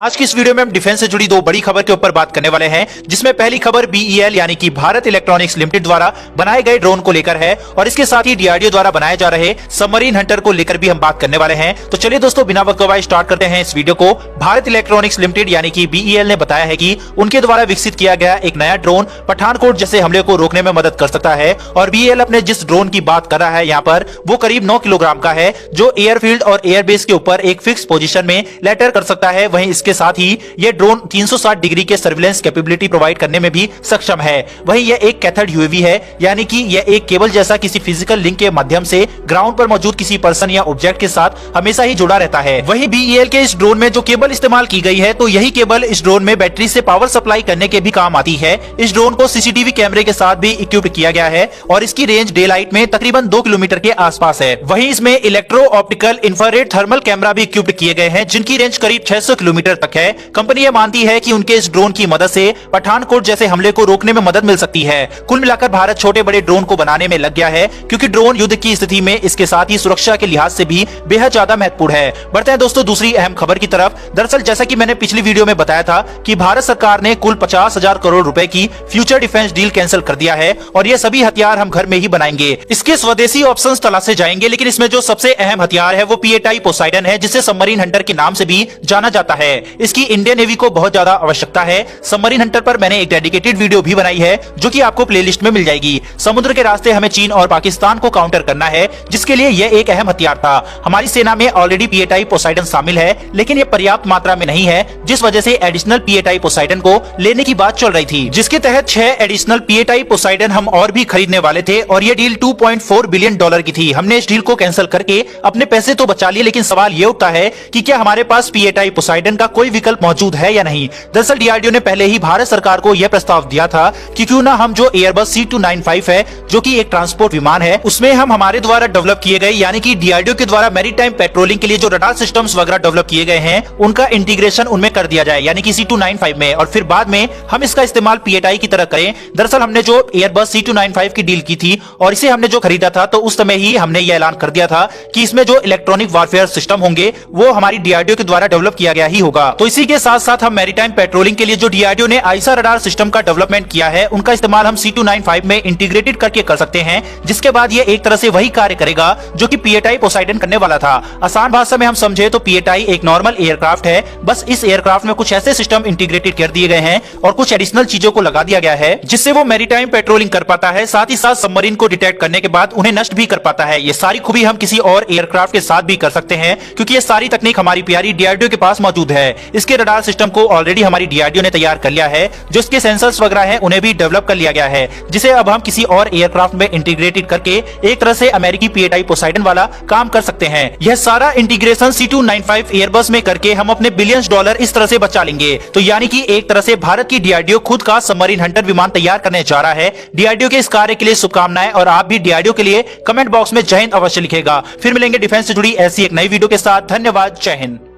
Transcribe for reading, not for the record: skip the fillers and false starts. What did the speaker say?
आज की इस वीडियो में हम डिफेंस से जुड़ी दो बड़ी खबर के ऊपर बात करने वाले हैं, जिसमें पहली खबर बीईएल यानी कि भारत इलेक्ट्रॉनिक्स लिमिटेड द्वारा बनाए गए ड्रोन को लेकर है और इसके साथ ही डीआरडीओ द्वारा बनाए जा रहे सबमरीन हंटर को लेकर भी हम बात करने वाले हैं। तो चलिए दोस्तों, बिना वक्त गवाए स्टार्ट करते हैं इस वीडियो को। भारत इलेक्ट्रॉनिक्स लिमिटेड यानी कि बीईएल ने बताया है कि उनके द्वारा विकसित किया गया एक नया ड्रोन पठानकोट जैसे हमले को रोकने में मदद कर सकता है। और बीईएल अपने जिस ड्रोन की बात कर रहा है यहाँ पर, वो करीब 9 किलोग्राम का है, जो एयरफील्ड और एयरबेस के ऊपर एक फिक्स पोजीशन में लैटर कर सकता है। वहीं इसके साथ ही ये ड्रोन 360 डिग्री के सर्विलेंस कैपेबिलिटी प्रोवाइड करने में भी सक्षम है। वहीं यह एक कैथड यूएवी है, यानी कि यह एक केबल जैसा किसी फिजिकल लिंक के माध्यम से ग्राउंड पर मौजूद किसी पर्सन या ऑब्जेक्ट के साथ हमेशा ही जुड़ा रहता है। वहीं बीईएल के इस ड्रोन में जो केबल इस्तेमाल की गई है, तो यही केबल इस ड्रोन में बैटरी से पावर सप्लाई करने के भी काम आती है। इस ड्रोन को सीसीटीवी कैमरे के साथ भी इक्विप्ड किया गया है और इसकी रेंज डे लाइट में तकरीबन 2 किलोमीटर के आसपास है। वहीं इसमें electro optical infrared thermal camera भी इक्विप्ड किए गए हैं, जिनकी रेंज करीब 600 किलोमीटर तक है। कंपनी ये मानती है कि उनके इस ड्रोन की मदद से पठानकोट जैसे हमले को रोकने में मदद मिल सकती है। कुल मिलाकर भारत छोटे बड़े ड्रोन को बनाने में लग गया है, क्योंकि ड्रोन युद्ध की स्थिति में इसके साथ ही सुरक्षा के लिहाज से भी बेहद ज्यादा महत्वपूर्ण है। बढ़ते हैं दोस्तों दूसरी अहम खबर की तरफ। दरअसल जैसा कि मैंने पिछली वीडियो में बताया था कि भारत सरकार ने कुल 50,000 करोड़ रुपए की फ्यूचर डिफेंस डील कैंसिल कर दिया है और ये सभी हथियार हम घर में ही बनाएंगे। इसके स्वदेशी ऑप्शंस तलाशे जाएंगे, लेकिन इसमें जो सबसे अहम हथियार है वो पीएटाई पोसाइडन है, जिसे सबमरीन हंटर के नाम से भी जाना जाता है। इसकी इंडियन नेवी को बहुत ज्यादा आवश्यकता है। सबमरीन हंटर पर मैंने एक डेडिकेटेड वीडियो भी बनाई है, जो कि आपको प्लेलिस्ट में मिल जाएगी। समुद्र के रास्ते हमें चीन और पाकिस्तान को काउंटर करना है, जिसके लिए यह एक अहम हथियार था। हमारी सेना में ऑलरेडी पीएटाई पोसाइडन शामिल है, लेकिन यह पर्याप्त मात्रा में नहीं है, जिस वजह से एडिशनल पीएटाई पोसाइडन को लेने की बात चल रही थी, जिसके तहत 6 एडिशनल पीएटाई पोसाइडन हम और भी खरीदने वाले थे और यह डील $2.4 बिलियन की थी। हमने इस डील को कैंसिल करके अपने पैसे तो बचा लिए, लेकिन सवाल यह उठता है कि क्या हमारे पास पीएटाई पोसाइडन का कोई विकल्प मौजूद है या नहीं। दरअसल डीआरडीओ ने पहले ही भारत सरकार को यह प्रस्ताव दिया था कि क्यों ना हम जो एयरबस C295 है, जो कि एक ट्रांसपोर्ट विमान है, उसमें हम हमारे द्वारा डेवलप किए गए यानी कि डीआरडीओ के द्वारा मैरीटाइम पेट्रोलिंग के लिए जो रडार सिस्टम्स वगैरह डेवलप किए गए हैं, उनका इंटीग्रेशन उनमें कर दिया जाए, यानी कि C295 में, और फिर बाद में हम इसका इस्तेमाल पीएटाई की तरह करें। दरअसल हमने जो एयरबस C295 की डील की थी और इसे हमने जो खरीदा था, तो उस समय ही हमने यह ऐलान कर दिया था कि इसमें जो इलेक्ट्रॉनिक वारफेयर सिस्टम होंगे वो हमारी डीआरडीओ के द्वारा डेवलप किया गया ही होगा। तो इसी के साथ साथ हम मैरीटाइम पेट्रोलिंग के लिए जो डीआरडीओ ने आईसा रडार सिस्टम का डेवलपमेंट किया है, उनका इस्तेमाल हम C295 में इंटीग्रेटेड करके कर सकते हैं, जिसके बाद ये एक तरह से वही कार्य करेगा जो कि पीएटाई पोसाइडन करने वाला था। आसान भाषा में हम समझे तो पीएटाई एक नॉर्मल एयरक्राफ्ट है, बस इस एयरक्राफ्ट में कुछ ऐसे सिस्टम इंटीग्रेटेड कर दिए गए हैं और कुछ एडिशनल चीजों को लगा दिया गया है, जिससे वो मैरीटाइम पेट्रोलिंग कर पाता है, साथ ही साथ सबमरीन को डिटेक्ट करने के बाद उन्हें नष्ट भी कर पाता है। ये सारी खूबी हम किसी और एयरक्राफ्ट के साथ भी कर सकते हैं, क्योंकि ये सारी तकनीक हमारी प्यारी डीआरडीओ के पास मौजूद है। इसके रडार सिस्टम को ऑलरेडी हमारी डीआरडीओ ने तैयार कर लिया है, जो इसके सेंसर्स वगैरह हैं उन्हें भी डेवलप कर लिया गया है, जिसे अब हम किसी और एयरक्राफ्ट में इंटीग्रेटेड करके एक तरह से अमेरिकी पीएटाई पोसाइडन वाला काम कर सकते हैं। यह सारा इंटीग्रेशन C295 एयरबस में करके हम अपने बिलियंस डॉलर इस तरह से बचा लेंगे। तो यानी कि एक तरह से भारत की डीआरडीओ खुद का सबमरीन हंटर विमान तैयार करने जा रहा है। डीआरडीओ के इस कार्य के लिए शुभकामनाएं, और आप भी डीआरडीओ के लिए कमेंट बॉक्स में जय हिंद अवश्य लिखेगा। फिर मिलेंगे डिफेंस से जुड़ी ऐसी एक नई वीडियो के साथ। धन्यवाद, जय हिंद।